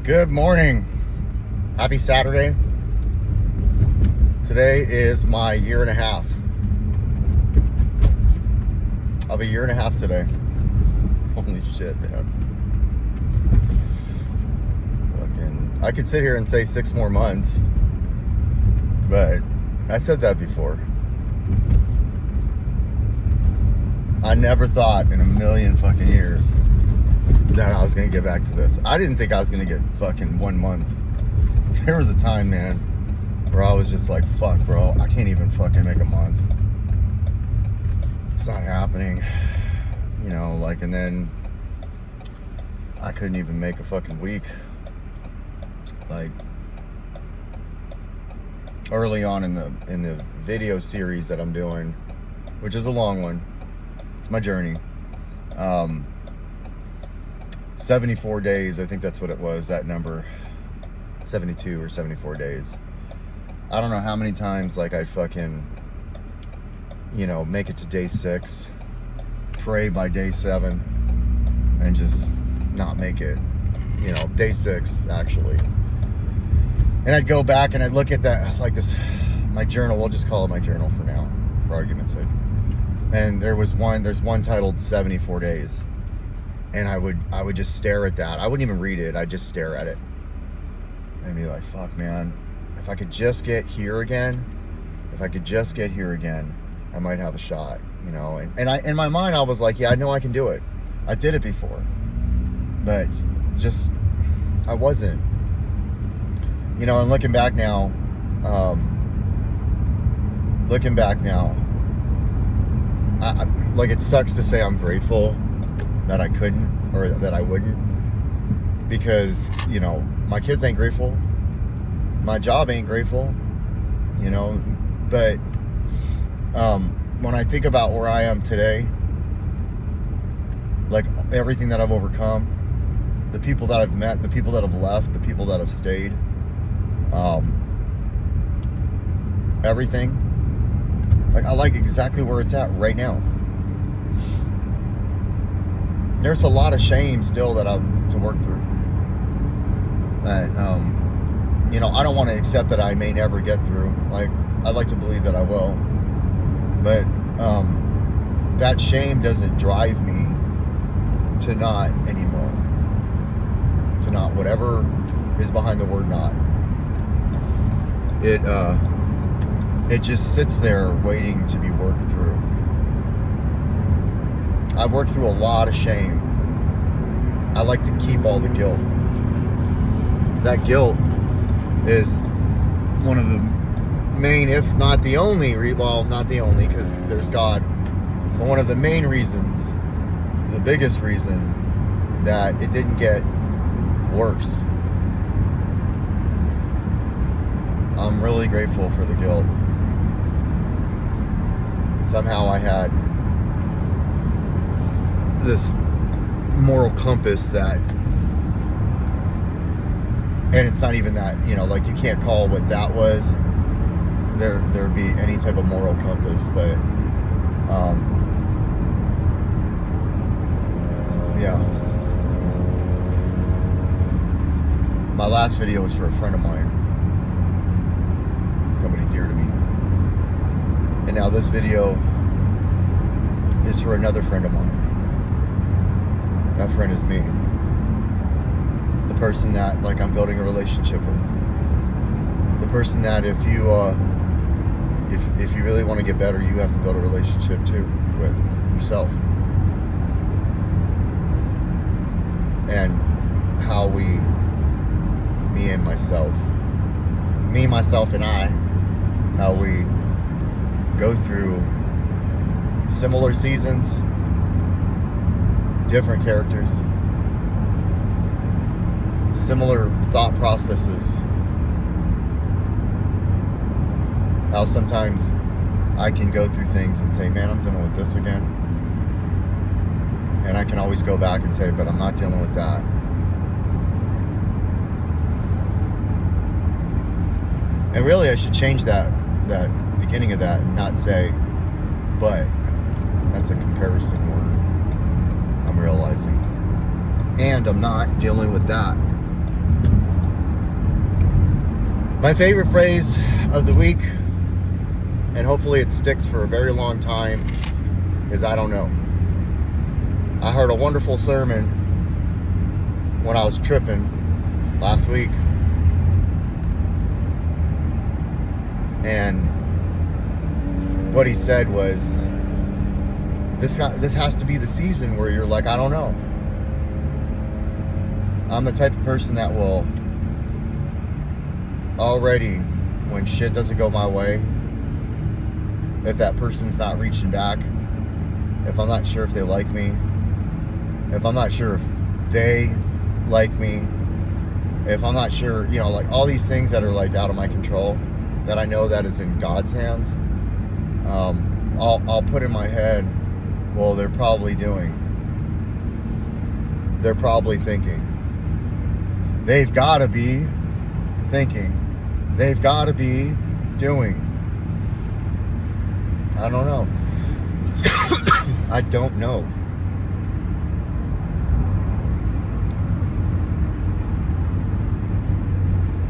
Good morning. Happy Saturday. Today is my year and a half. Of a year and a half today. Holy shit, man. Fucking, I could sit here and say 6 more months, but I said that before. I never thought in a million fucking years that I was gonna get back to this. I didn't think I was gonna get fucking 1 month. There was a time, man, where I was just like, fuck, bro, I can't even fucking make a month. It's not happening. You know, like, and then I couldn't even make a fucking week. Like, early on in the video series that I'm doing, which is a long one. It's my journey. 74 days, I think that's what it was, that number. 72 or 74 days. I don't know how many times, like, I fucking, you know, make it to day 6, pray by day 7, and just not make it. You know, day 6, actually. And I'd go back and I'd look at that, like this, my journal, we'll just call it my journal for now, for argument's sake. And there's one titled 74 days. And I would just stare at that. I wouldn't even read it. I'd just stare at it. And be like, fuck, man. If I could just get here again, I might have a shot, you know? And I, in my mind, I was like, yeah, I know I can do it. I did it before. But just, I wasn't. You know, and looking back now, I like, it sucks to say I'm grateful that I couldn't, or that I wouldn't, because, you know, my kids ain't grateful, my job ain't grateful, you know, but when I think about where I am today, like, everything that I've overcome, the people that I've met, the people that have left, the people that have stayed, everything, like, I like exactly where it's at right now. There's a lot of shame still that I've to work through. That, you know, I don't want to accept that I may never get through. Like, I'd like to believe that I will. But that shame doesn't drive me to not anymore. To not, whatever is behind the word not. It just sits there waiting to be worked through. I've worked through a lot of shame. I like to keep all the guilt. That guilt is one of the main, if not the only, well, not the only, because there's God, but one of the main reasons, the biggest reason that it didn't get worse. I'm really grateful for the guilt. Somehow I had this moral compass that, and it's not even that, you know, like, you can't call what that was there'd be any type of moral compass, but yeah. My last video was for a friend of mine, somebody dear to me, and now this video is for another friend of mine. That friend is me. The person that, like, I'm building a relationship with. The person that if you really want to get better, you have to build a relationship too with yourself. And how me, myself, and I, how we go through similar seasons, different characters, similar thought processes. How sometimes I can go through things and say, man, I'm dealing with this again. And I can always go back and say, but I'm not dealing with that. And really, I should change that beginning of that and not say, but. That's a comparison word, I'm realizing. And I'm not dealing with that. My favorite phrase of the week, and hopefully it sticks for a very long time, is I don't know. I heard a wonderful sermon when I was tripping last week, and what he said was, this has to be the season where you're like, I don't know. I'm the type of person that will already, when shit doesn't go my way, if that person's not reaching back, if I'm not sure if they like me, if I'm not sure if they like me, if I'm not sure, you know, like all these things that are like out of my control, that I know that is in God's hands, I'll put in my head, well, they're probably thinking, they've got to be thinking, they've got to be doing. I don't know. I don't know.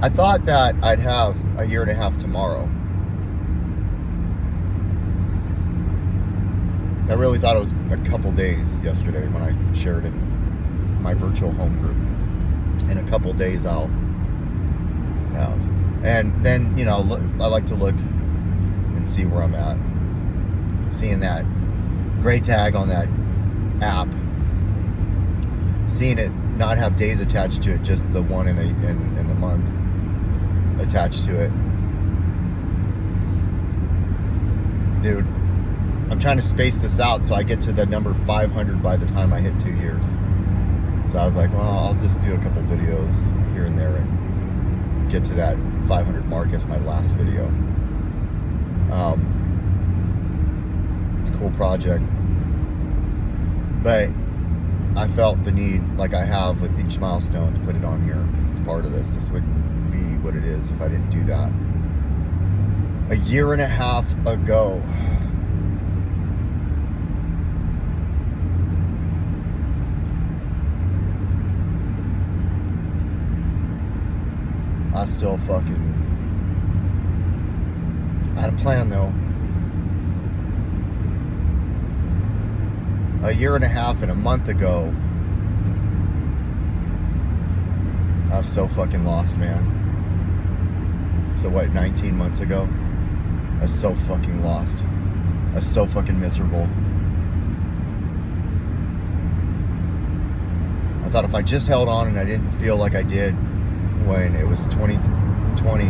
I thought that I'd have a year and a half tomorrow. I really thought it was a couple days yesterday when I shared in my virtual home group. In a couple days I'll have. And then, you know, I like to look and see where I'm at. Seeing that gray tag on that app. Seeing it not have days attached to it, just the one in the month attached to it. Dude, I'm trying to space this out so I get to the number 500 by the time I hit 2 years. So I was like, well, I'll just do a couple videos here and there and get to that 500 mark as my last video. It's a cool project. But I felt the need, like I have with each milestone, to put it on here. It's part of this. This wouldn't be what it is if I didn't do that. A year and a half ago, I still fucking... I had a plan though. A year and a half and a month ago, I was so fucking lost, man. So what, 19 months ago? I was so fucking lost. I was so fucking miserable. I thought if I just held on and I didn't feel like I did when it was 2020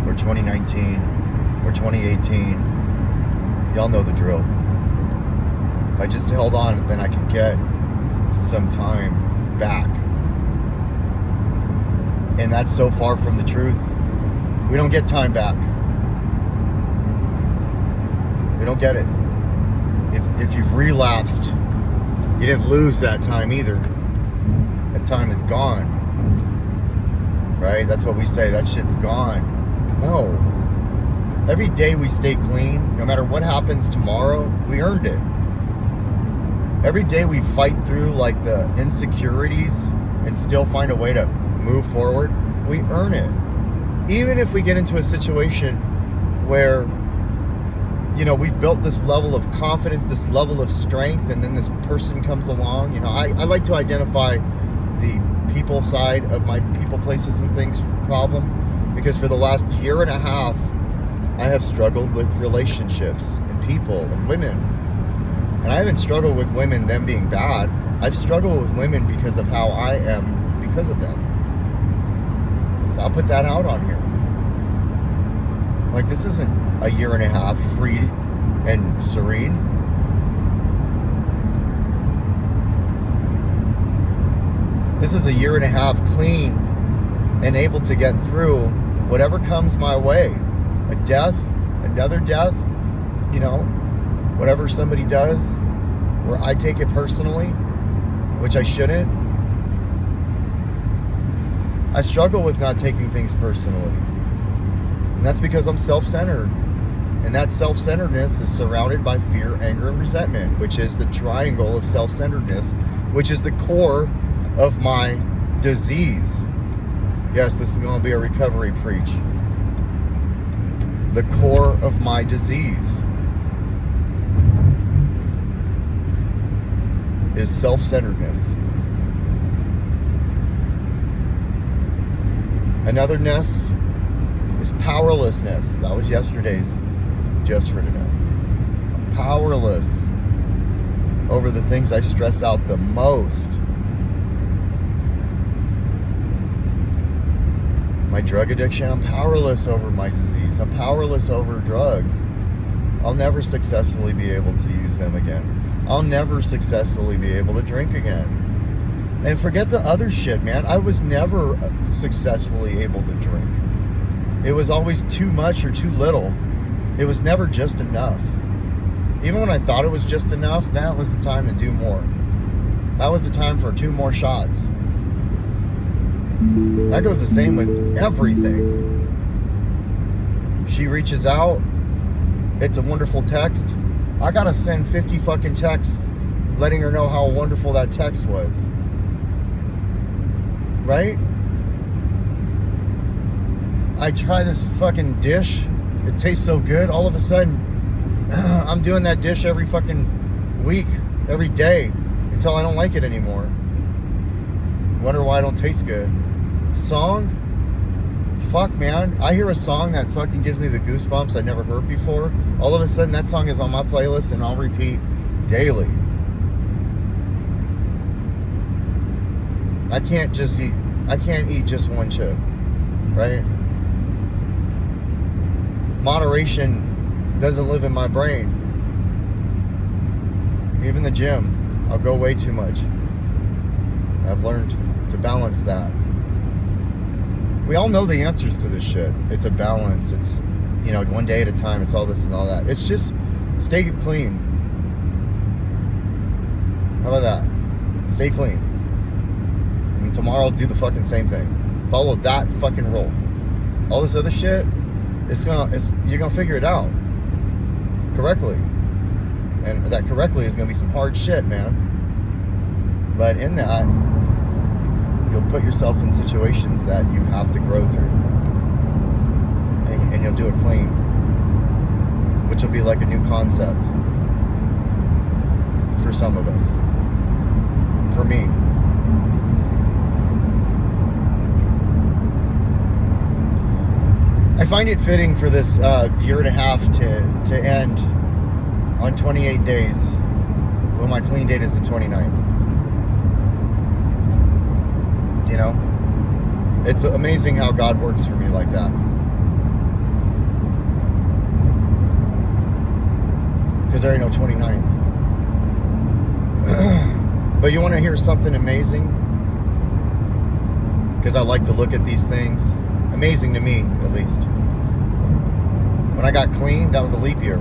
or 2019 or 2018, y'all know the drill. If I just held on, then I could get some time back. And that's so far from the truth. We don't get time back. We don't get it. If you've relapsed, you didn't lose that time either. That time is gone. Right? That's what we say. That shit's gone. No. Every day we stay clean, no matter what happens tomorrow, we earned it. Every day we fight through like the insecurities and still find a way to move forward, we earn it. Even if we get into a situation where, you know, we've built this level of confidence, this level of strength, and then this person comes along. You know, I like to identify the people side of my people, places, and things problem, because for the last year and a half, I have struggled with relationships and people and women. And I haven't struggled with women, them being bad. I've struggled with women because of how I am because of them. So I'll put that out on here. Like, this isn't a year and a half free and serene. This is a year and a half clean and able to get through whatever comes my way. A death, another death, you know, whatever somebody does, where I take it personally, which I shouldn't. I struggle with not taking things personally. And that's because I'm self-centered. And that self-centeredness is surrounded by fear, anger, and resentment, which is the triangle of self-centeredness, which is the core of my disease. Yes, this is going to be a recovery preach. The core of my disease is self-centeredness. Another ness is powerlessness. That was yesterday's just for today. I'm powerless over the things I stress out the most. My drug addiction, I'm powerless over my disease. I'm powerless over drugs. I'll never successfully be able to use them again. I'll never successfully be able to drink again. And forget the other shit, man. I was never successfully able to drink. It was always too much or too little. It was never just enough. Even when I thought it was just enough, that was the time to do more. That was the time for 2 more shots. That goes the same with everything. She reaches out. It's a wonderful text. I gotta send 50 fucking texts letting her know how wonderful that text was. Right? I try this fucking dish. It tastes so good. All of a sudden, I'm doing that dish every fucking week, every day, until I don't like it anymore. Wonder why I don't taste good. Song? Fuck, man. I hear a song that fucking gives me the goosebumps I never heard before. All of a sudden, that song is on my playlist and I'll repeat daily. I can't eat just one chip, right? Moderation doesn't live in my brain. Even the gym, I'll go way too much. I've learned to balance that. We all know the answers to this shit. It's a balance. It's, one day at a time. It's all this and all that. It's just stay clean. How about that? Stay clean. And tomorrow do the fucking same thing. Follow that fucking rule. All this other shit, you're gonna figure it out correctly. And that correctly is gonna be some hard shit, man. But in that, you'll put yourself in situations that you have to grow through. And you'll do it clean. Which will be like a new concept. For some of us. For me. I find it fitting for this year and a half to end on 28 days when my clean date is the 29th. It's amazing how God works for me like that. Because there ain't no 29th. But you want to hear something amazing? Because I like to look at these things. Amazing to me, at least. When I got clean, that was a leap year.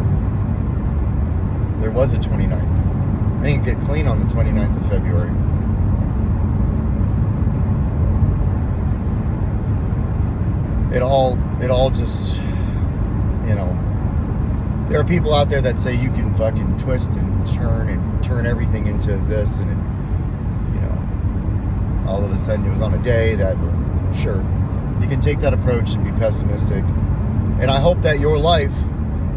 There was a 29th. I didn't get clean on the 29th of February. It all just, there are people out there that say you can fucking twist and turn everything into this, and all of a sudden it was on a day that, sure, you can take that approach and be pessimistic. And I hope that your life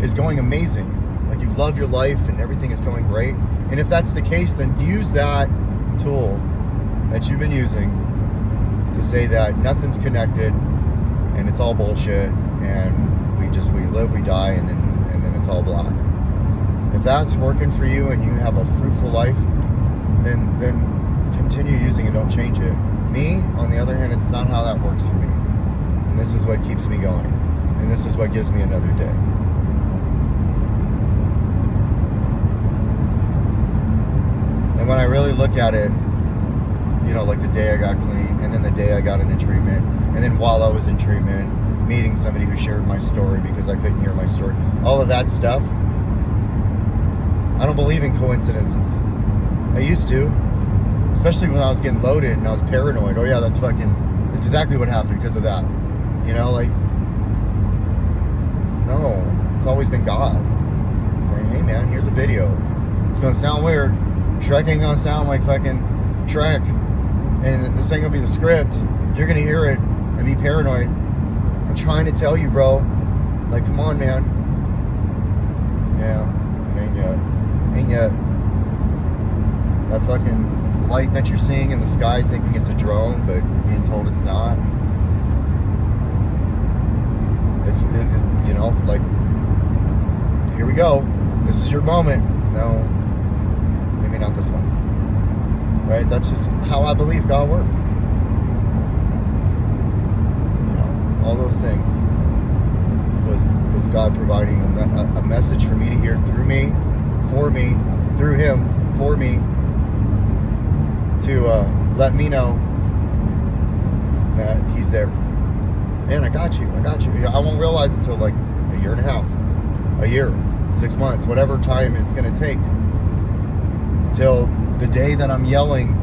is going amazing. Like you love your life and everything is going great. And if that's the case, then use that tool that you've been using to say that nothing's connected and it's all bullshit and we live, we die, and then it's all black. If that's working for you and you have a fruitful life, then continue using it, don't change it. Me, on the other hand, it's not how that works for me. And this is what keeps me going. And this is what gives me another day. And when I really look at it, like the day I got clean, and then the day I got into treatment, and then while I was in treatment, meeting somebody who shared my story because I couldn't hear my story, all of that stuff, I don't believe in coincidences. I used to, especially when I was getting loaded and I was paranoid. Oh yeah, that's exactly what happened because of that. No, it's always been God saying, hey man, here's a video. It's gonna sound weird. Shrek ain't gonna sound like fucking Shrek, and this ain't gonna be the script. You're gonna hear it and be paranoid. I'm trying to tell you, bro. Like, come on, man. Yeah, it ain't yet. Ain't yet. That fucking light that you're seeing in the sky, thinking it's a drone, but being told it's not. It's, you know, like, here we go. This is your moment. No, maybe not this one. Right? That's just how I believe God works. You know, all those things was God providing a message for me to hear through me, for me, through Him, for me, to let me know that He's there. Man, I got you. I got you. You know, I won't realize it until like a year and a half, a year, 6 months, whatever time it's going to take, till the day that I'm yelling,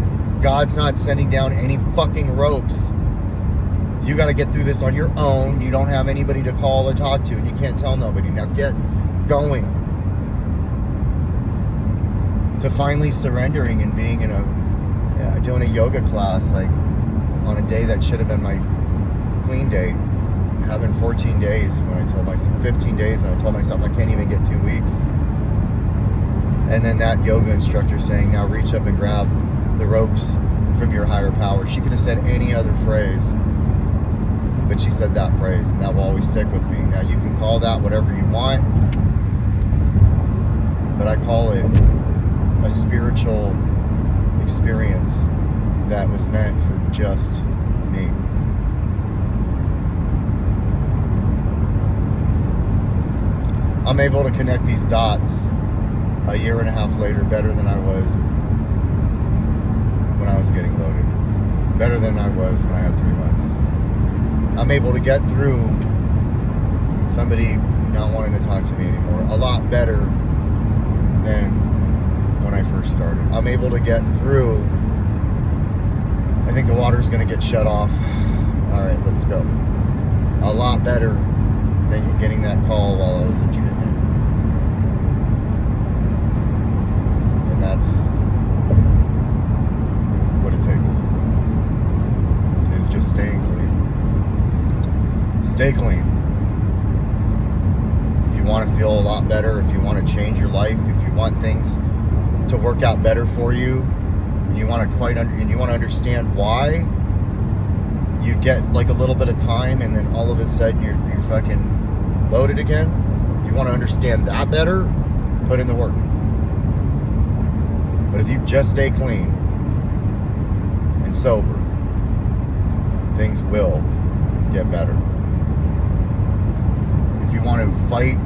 God's not sending down any fucking ropes. You got to get through this on your own. You don't have anybody to call or talk to, and you can't tell nobody. Now get going. To finally surrendering and being in doing a yoga class, like on a day that should have been my clean day, having 14 days when I told myself 15 days, and I told myself I can't even get 2 weeks. And then that yoga instructor saying, now reach up and grab the ropes from your higher power. She could have said any other phrase, but she said that phrase, and that will always stick with me. Now you can call that whatever you want, but I call it a spiritual experience that was meant for just me. I'm able to connect these dots a year and a half later better than I was when I was getting loaded. Better than I was when I had 3 months. I'm able to get through somebody not wanting to talk to me anymore a lot better than when I first started. I'm able to get through, I think the water's going to get shut off. All right, let's go. A lot better than getting that call while I was in treatment. And that's what it takes. Is just staying clean. Stay clean. If you want to feel a lot better, if you want to change your life, if you want things to work out better for you, and you want to understand why, you get like a little bit of time, and then all of a sudden you're fucking loaded again. If you want to understand that better, put in the work. But if you just stay clean and sober, things will get better. If you want to fight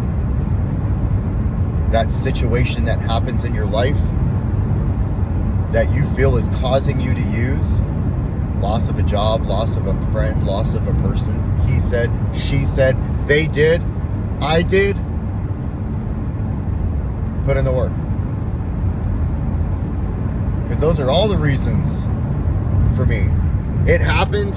that situation that happens in your life that you feel is causing you to use, loss of a job, loss of a friend, loss of a person, he said, she said, they did, I did, put in the work. Because those are all the reasons for me. It happened.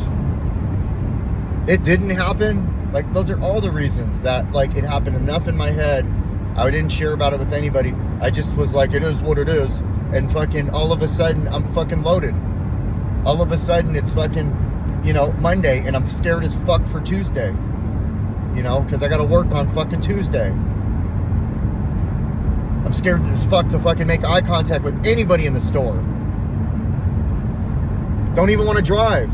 It didn't happen. Like, those are all the reasons that, like, it happened enough in my head. I didn't share about it with anybody. I just was like, it is what it is. And fucking all of a sudden, I'm fucking loaded. All of a sudden, it's fucking, Monday, and I'm scared as fuck for Tuesday. Because I got to work on fucking Tuesday. I'm scared as fuck to fucking make eye contact with anybody in the store. Don't even want to drive.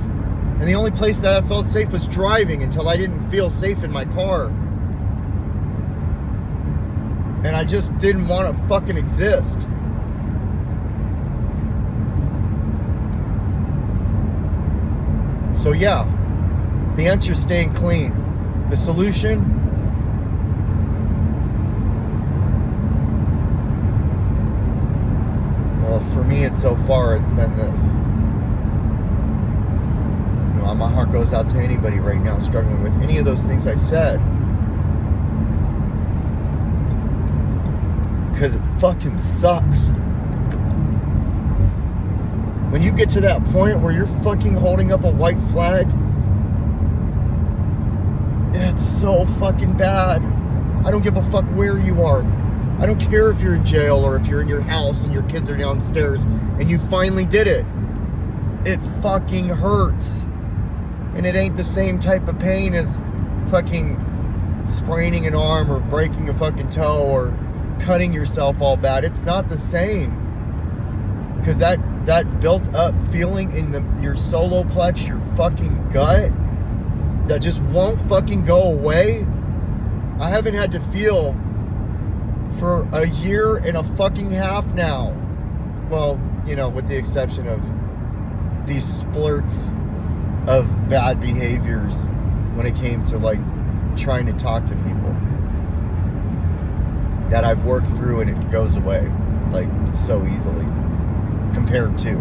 And the only place that I felt safe was driving until I didn't feel safe in my car. And I just didn't want to fucking exist. So yeah, the answer is staying clean. The solution, well, for me, so far, it's been this. My heart goes out to anybody right now struggling with any of those things I said. Because it fucking sucks. When you get to that point where you're fucking holding up a white flag, it's so fucking bad. I don't give a fuck where you are. I don't care if you're in jail or if you're in your house and your kids are downstairs and you finally did it. It fucking hurts. And it ain't the same type of pain as fucking spraining an arm or breaking a fucking toe or cutting yourself all bad. It's not the same. Because that built up feeling in your solar plex, your fucking gut, that just won't fucking go away. I haven't had to feel for a year and a fucking half now. Well, you know, with the exception of these splurts of bad behaviors when it came to like trying to talk to people that I've worked through, and it goes away like so easily compared to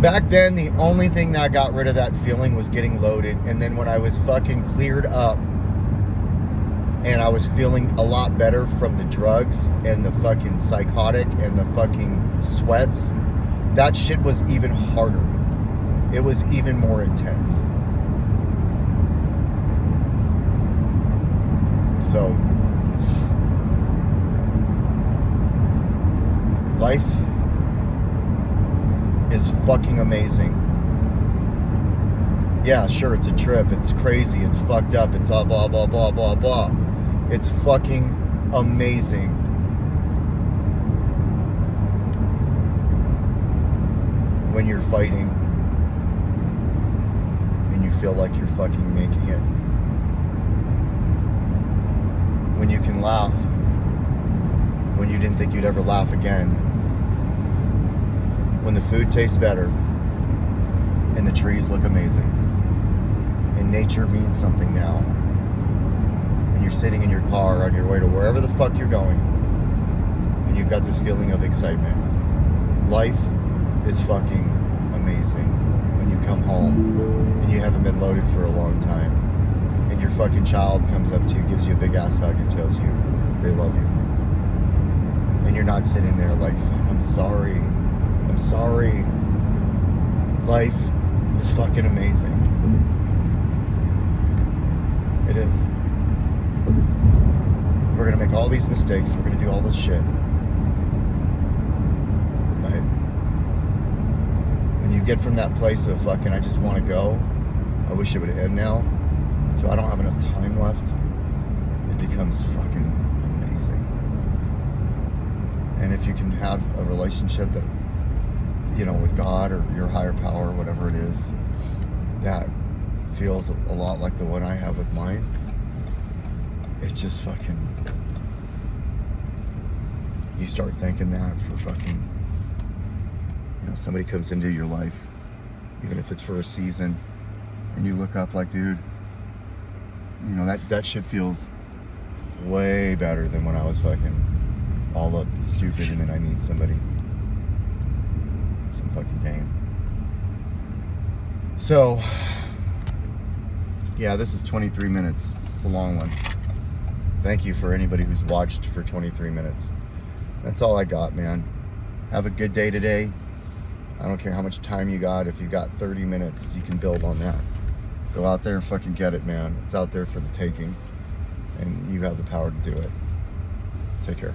back then. The only thing that got rid of that feeling was getting loaded. And then when I was fucking cleared up and I was feeling a lot better from the drugs and the fucking psychotic and the fucking sweats, that shit was even harder. It was even more intense. So, life is fucking amazing. Yeah, sure, it's a trip. It's crazy. It's fucked up. It's all blah, blah, blah, blah, blah. It's fucking amazing. When you're fighting and you feel like you're fucking making it. When you can laugh when you didn't think you'd ever laugh again. When the food tastes better and the trees look amazing and nature means something now, and you're sitting in your car on your way to wherever the fuck you're going and you've got this feeling of excitement. Life is fucking amazing when you come home and you haven't been loaded for a long time and your fucking child comes up to you, gives you a big ass hug and tells you they love you, and you're not sitting there like, fuck, I'm sorry. Life is fucking amazing. It is. We're gonna make all these mistakes. We're gonna do all this shit. But when you get from that place of fucking, I just want to go, I wish it would end now, so I don't have enough time left, it becomes fucking amazing. And if you can have a relationship that, you know, with God or your higher power, whatever it is, that feels a lot like the one I have with mine, it just fucking, you start thanking that for fucking, you know, somebody comes into your life, even if it's for a season, and you look up like, dude, you know, that shit feels way better than when I was fucking all up stupid and then I meet somebody. Some fucking game. So, yeah, this is 23 minutes. It's a long one. Thank you for anybody who's watched for 23 minutes. That's all I got, man. Have a good day today. I don't care how much time you got. If you got 30 minutes, you can build on that. Go out there and fucking get it, man. It's out there for the taking. And you have the power to do it. Take care.